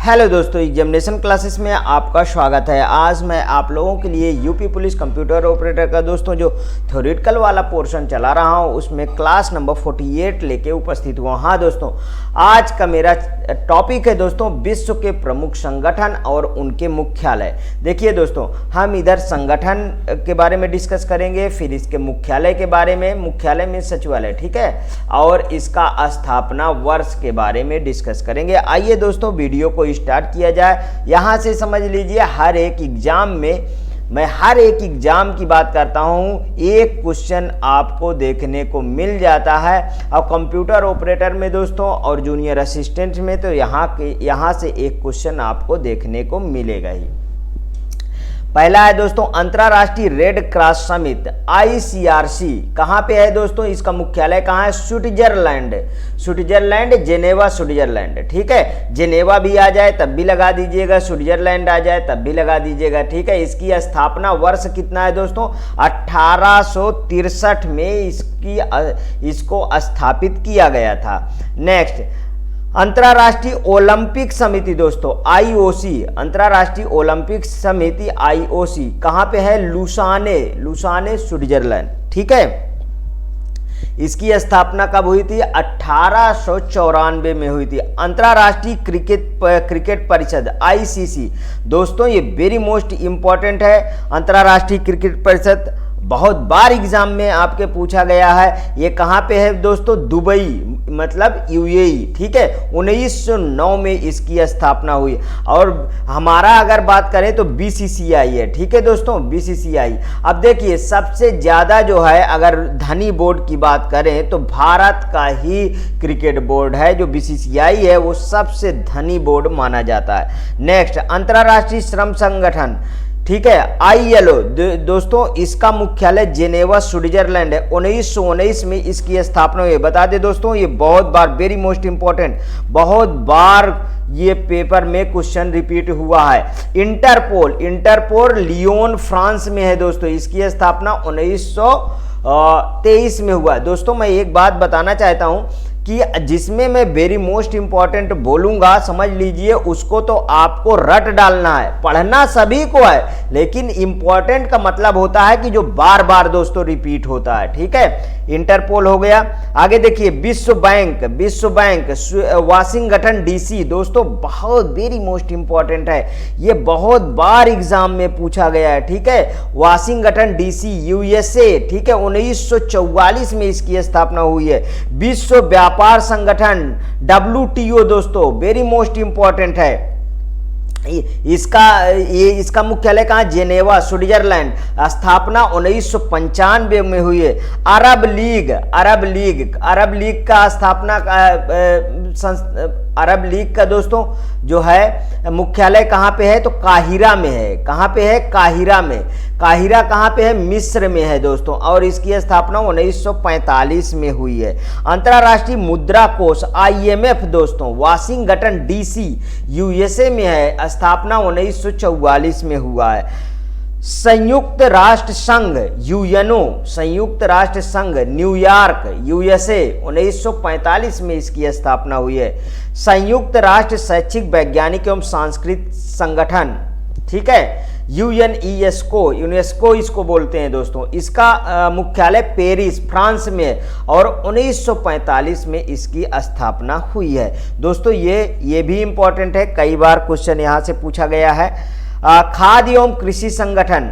Hello दोस्तों, examination classes में आपका स्वागत है। आज मैं आप लोगों के लिए यूपी पुलिस कंप्यूटर ऑपरेटर का दोस्तों जो थ्योरेटिकल वाला पोर्शन चला रहा हूं उसमें क्लास नंबर 48 लेके उपस्थित हुआ। हाँ दोस्तों, आज का मेरा टॉपिक है दोस्तों विश्व के प्रमुख संगठन और उनके मुख्यालय। देखिए दोस्तों, हम इधर संगठन के बारे में डिस्कस करेंगे, फिर इसके मुख्यालय के बारे में, मुख्यालय में सचिवालय, ठीक है, और इसका स्थापना वर्ष के बारे में डिस्कस करेंगे। आइए दोस्तों वीडियो को स्टार्ट किया जाए। यहां से समझ लीजिए हर एक एग्जाम में मैं हर एक एग्जाम की बात करता हूं, एक क्वेश्चन आपको देखने को मिल जाता है। और कंप्यूटर ऑपरेटर में दोस्तों और जूनियर असिस्टेंट में तो यहां से एक क्वेश्चन आपको देखने को मिलेगा ही। पहला है दोस्तों अंतर्राष्ट्रीय रेड क्रॉस समिति ICRC कहाँ पे है दोस्तों, इसका मुख्यालय कहाँ है? स्विट्जरलैंड, जेनेवा स्विट्जरलैंड, ठीक है। जेनेवा भी आ जाए तब भी लगा दीजिएगा, स्विट्जरलैंड आ जाए तब भी लगा दीजिएगा, ठीक है। इसकी स्थापना वर्ष कितना है दोस्तों? 1863 में इसको स्थापित किया गया था। नेक्स्ट, अंतर्राष्ट्रीय ओलंपिक समिति दोस्तों IOC, अंतर्राष्ट्रीय ओलंपिक समिति IOC कहाँ पे है? लुसाने स्विट्जरलैंड, ठीक है। इसकी स्थापना कब हुई थी? 1894 में हुई थी। अंतर्राष्ट्रीय क्रिकेट परिषद ICC दोस्तों, ये वेरी मोस्ट इंपॉर्टेंट है। अंतर्राष्ट्रीय क्रिकेट परिषद बहुत बार एग्जाम में आपके पूछा गया है। ये कहाँ पे है दोस्तों? दुबई, मतलब UAE, ठीक है। 1909 में इसकी स्थापना हुई। और हमारा अगर बात करें तो BCCI है, ठीक है दोस्तों, BCCI। अब देखिए सबसे ज्यादा जो है अगर धनी बोर्ड की बात करें तो भारत का ही क्रिकेट बोर्ड है जो BCCI है, वो सबसे धनी बोर्ड माना जाता है। नेक्स्ट, अंतर्राष्ट्रीय श्रम संगठन, ठीक है, ILO दोस्तों, इसका मुख्यालय जेनेवा स्विट्जरलैंड है। 1919 में इसकी स्थापना हुई। बता दें दोस्तों, ये बहुत बार वेरी मोस्ट इंपॉर्टेंट, बहुत बार ये पेपर में क्वेश्चन रिपीट हुआ है। इंटरपोल लियोन फ्रांस में है दोस्तों, इसकी स्थापना 1923 में हुआ। दोस्तों मैं एक बात बताना चाहता हूं कि जिसमें मैं वेरी मोस्ट इंपॉर्टेंट बोलूंगा, समझ लीजिए उसको तो आपको रट डालना है। पढ़ना सभी को है, लेकिन इंपॉर्टेंट का मतलब होता है कि जो बार बार दोस्तों रिपीट होता है, ठीक है। इंटरपोल हो गया। आगे देखिए विश्व बैंक, वाशिंगटन DC दोस्तों, बहुत वेरी मोस्ट इंपॉर्टेंट है, ये बहुत बार एग्जाम में पूछा गया है, ठीक है। वाशिंगटन DC USA, ठीक है, 1944 में इसकी स्थापना हुई है। विश्व व्यापार संगठन WTO दोस्तों, वेरी मोस्ट इंपॉर्टेंट है। इसका मुख्यालय कहाँ? Geneva Switzerland. स्थापना 1995 में हुई है। अरब लीग का स्थापना अरब लीग का दोस्तों जो है मुख्यालय कहाँ पे है? तो काहिरा में है। कहाँ पे है? काहिरा में। काहिरा कहाँ पे है? मिस्र में है दोस्तों। और इसकी स्थापना 1945 में हुई है। अंतर्राष्ट्रीय मुद्रा कोष IMF दोस्तों, वाशिंगटन DC USA में है। स्थापना 1944 में हुआ है। संयुक्त राष्ट्र संघ UNO, संयुक्त राष्ट्र संघ न्यूयॉर्क USA, 1945 में इसकी स्थापना हुई है। संयुक्त राष्ट्र शैक्षिक वैज्ञानिक एवं सांस्कृतिक संगठन, ठीक है, यूनेस्को इसको बोलते हैं दोस्तों। इसका मुख्यालय पेरिस फ्रांस में है और 1945 में इसकी स्थापना हुई है दोस्तों। ये भी इंपॉर्टेंट है, कई बार क्वेश्चन यहां से पूछा गया है। खाद्य एवं कृषि संगठन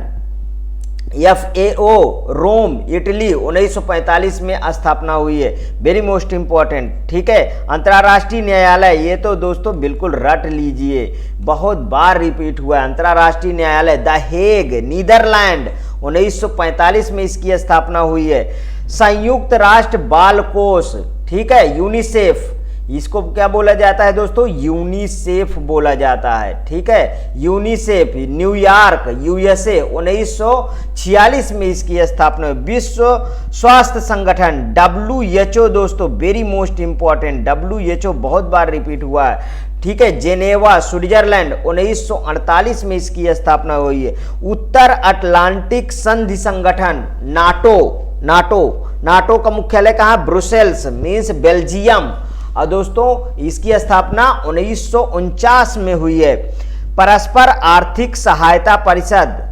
FAO रोम इटली, 1945 में स्थापना हुई है, वेरी मोस्ट इंपॉर्टेंट, ठीक है। अंतर्राष्ट्रीय न्यायालय, ये तो दोस्तों बिल्कुल रट लीजिए, बहुत बार रिपीट हुआ है। अंतर्राष्ट्रीय न्यायालय द हेग नीदरलैंड, 1945 में इसकी स्थापना हुई है। संयुक्त राष्ट्र बाल कोष, ठीक है, यूनिसेफ, इसको क्या बोला जाता है दोस्तों? यूनिसेफ बोला जाता है, ठीक है। यूनिसेफ न्यूयॉर्क USA, 1946 में इसकी स्थापना हुई। विश्व स्वास्थ्य संगठन WHO दोस्तों, वेरी मोस्ट इंपॉर्टेंट, WHO बहुत बार रिपीट हुआ है, ठीक है। जेनेवा स्विट्जरलैंड, 1948 में इसकी स्थापना हुई है। उत्तर अटलांटिक संधि संगठन नाटो का मुख्यालय कहाँ? ब्रुसेल्स मीन्स बेल्जियम, और दोस्तों इसकी स्थापना 1949 में हुई है। परस्पर आर्थिक सहायता परिषद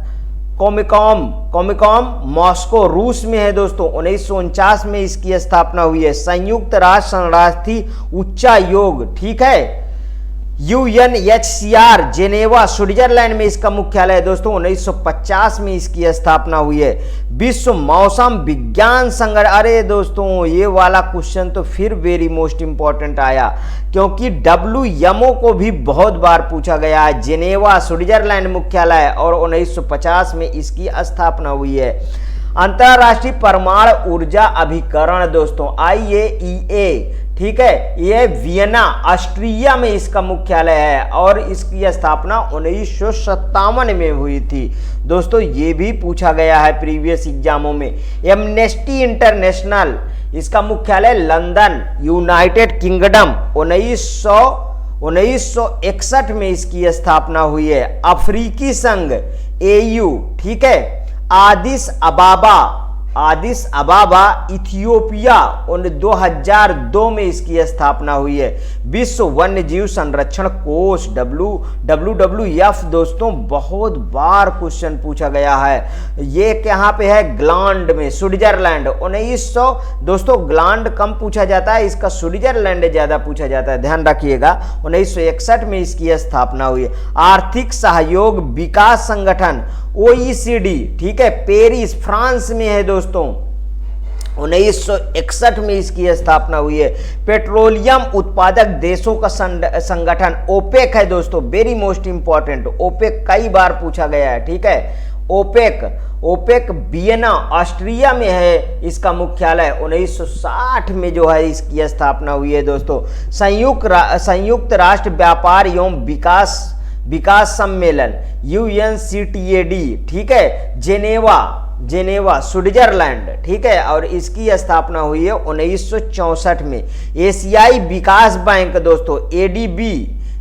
कॉमिकॉम मॉस्को रूस में है दोस्तों। 1949 में इसकी स्थापना हुई है। संयुक्त राष्ट्र शरणार्थी उच्चायोग, ठीक है, UNHCR जेनेवा स्विट्जरलैंड में इसका मुख्यालय है दोस्तों। 1950 में इसकी स्थापना हुई है। विश्व मौसम विज्ञान संगठन, अरे दोस्तों ये वाला क्वेश्चन तो फिर वेरी मोस्ट इंपॉर्टेंट आया, क्योंकि WMO को भी बहुत बार पूछा गया है। जेनेवा स्विट्जरलैंड मुख्यालय है और 1950 में इसकी स्थापना हुई है। अंतरराष्ट्रीय परमाणु ऊर्जा अभिकरण दोस्तों, IAEA, ठीक है, ये वियना ऑस्ट्रिया में इसका मुख्यालय है और इसकी स्थापना 1957 में हुई थी दोस्तों। ये भी पूछा गया है प्रीवियस एग्जामों में। एमनेस्टी इंटरनेशनल, इसका मुख्यालय लंदन, यूनाइटेड किंगडम, 1961 में इसकी स्थापना हुई है। अफ्रीकी संघ AU, ठीक है, आदिस अबाबा इथियोपिया, 2002 में इसकी स्थापना हुई है। विश्व वन्य जीव संरक्षण कोष WWF दोस्तों, बहुत बार क्वेश्चन पूछा गया है। ये कहाँ पे है? ग्लांड में, स्विट्जरलैंड। 1900 दोस्तों, ग्लांड कम पूछा जाता है, इसका स्विट्जरलैंड ज्यादा पूछा जाता है, ध्यान रखिएगा। 1961 में इसकी स्थापना हुई है। आर्थिक सहयोग विकास संगठन OECD, ठीक है, पेरिस फ्रांस में है दोस्तों। 1961 में इसकी स्थापना हुई है। पेट्रोलियम उत्पादक देशों का संगठन OPEC है दोस्तों, वेरी मोस्ट इंपॉर्टेंट। OPEC कई बार पूछा गया है, ठीक है। OPEC वियना ऑस्ट्रिया में है इसका मुख्यालय। 1960 में जो है इसकी स्थापना हुई है दोस्तों। संयुक्त राष्ट्र व्यापार एवं विकास सम्मेलन UNCTAD, ठीक है, जेनेवा स्विट्जरलैंड, ठीक है, और इसकी स्थापना हुई है 1964 में। एशियाई विकास बैंक दोस्तों,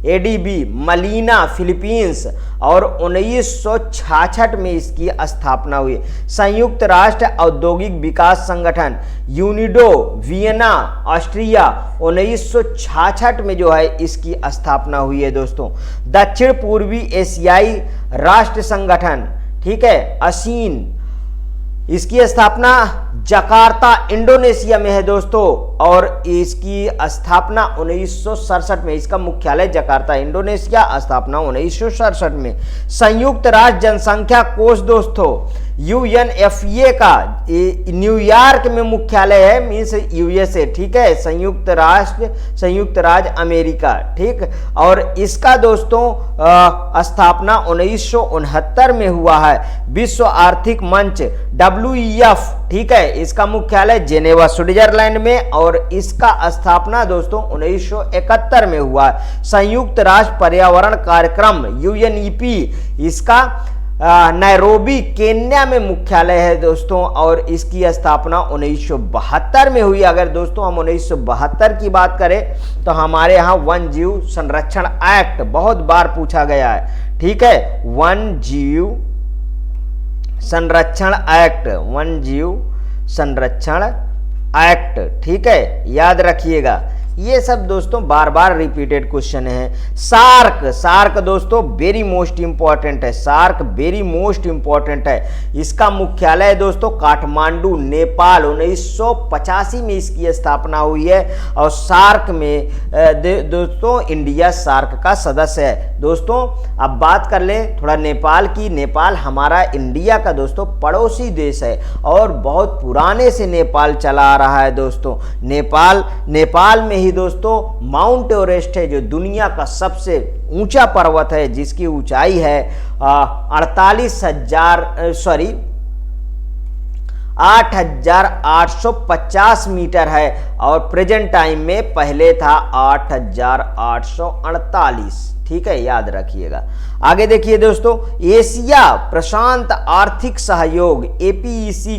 ADB मलीना फिलीपींस, और 1966 में इसकी स्थापना हुई। संयुक्त राष्ट्र औद्योगिक विकास संगठन यूनिडो वियना ऑस्ट्रिया, 1966 में जो है इसकी स्थापना हुई है दोस्तों। दक्षिण पूर्वी एशियाई राष्ट्र संगठन, ठीक है, ASEAN, इसकी स्थापना जकार्ता इंडोनेशिया में है दोस्तों और इसकी स्थापना 1967 में। इसका मुख्यालय जकार्ता इंडोनेशिया, स्थापना 1967 में। संयुक्त राष्ट्र जनसंख्या कोष दोस्तों, UNFPA का न्यूयॉर्क में मुख्यालय है, मीन्स USA, ठीक है, संयुक्त राज्य अमेरिका, ठीक। और इसका दोस्तों स्थापना 1969 में हुआ है। विश्व आर्थिक मंच WEF, ठीक है, इसका मुख्यालय जेनेवा स्विट्जरलैंड में और इसका स्थापना दोस्तों 1971 में हुआ है। संयुक्त राष्ट्र पर्यावरण कार्यक्रम UNEP, इसका नैरोबी केन्या में मुख्यालय है दोस्तों और इसकी स्थापना 1972 में हुई। अगर दोस्तों हम 1972 की बात करें तो हमारे यहाँ वन्य जीव संरक्षण एक्ट बहुत बार पूछा गया है, ठीक है, वन्य जीव संरक्षण एक्ट, ठीक है, याद रखिएगा। ये सब दोस्तों बार बार रिपीटेड क्वेश्चन है। सार्क दोस्तों वेरी मोस्ट इंपॉर्टेंट है, सार्क वेरी मोस्ट इंपॉर्टेंट है। इसका मुख्यालय दोस्तों काठमांडू, नेपाल, 1985 में इसकी स्थापना हुई है और सार्क में दोस्तों इंडिया सार्क का सदस्य है। दोस्तों अब बात कर ले थोड़ा नेपाल की। नेपाल हमारा इंडिया का दोस्तों पड़ोसी देश है और बहुत पुराने से नेपाल चला आ रहा है दोस्तों। नेपाल में ही दोस्तों माउंट एवरेस्ट है जो दुनिया का सबसे ऊंचा पर्वत है, जिसकी ऊंचाई है 8,850 मीटर है और प्रेजेंट टाइम में पहले था 8,848, ठीक है, याद रखिएगा। आगे देखिए दोस्तों, एशिया प्रशांत आर्थिक सहयोग APEC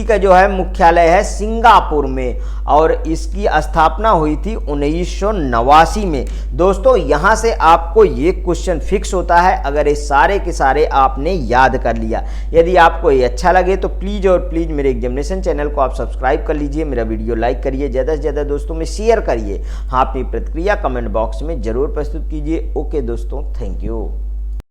का जो है मुख्यालय है सिंगापुर में और इसकी स्थापना हुई थी 1989 में। दोस्तों यहाँ से आपको ये क्वेश्चन फिक्स होता है अगर ये सारे के सारे आपने याद कर लिया। यदि आपको ये अच्छा लगे तो प्लीज़ और प्लीज़ मेरे एग्जामिनेशन चैनल को आप सब्सक्राइब कर लीजिए, मेरा वीडियो लाइक करिए, ज़्यादा से ज़्यादा दोस्तों में शेयर करिए। हाँ, अपनी प्रतिक्रिया कमेंट बॉक्स में ज़रूर प्रस्तुत कीजिए। ओके दोस्तों, थैंक यू।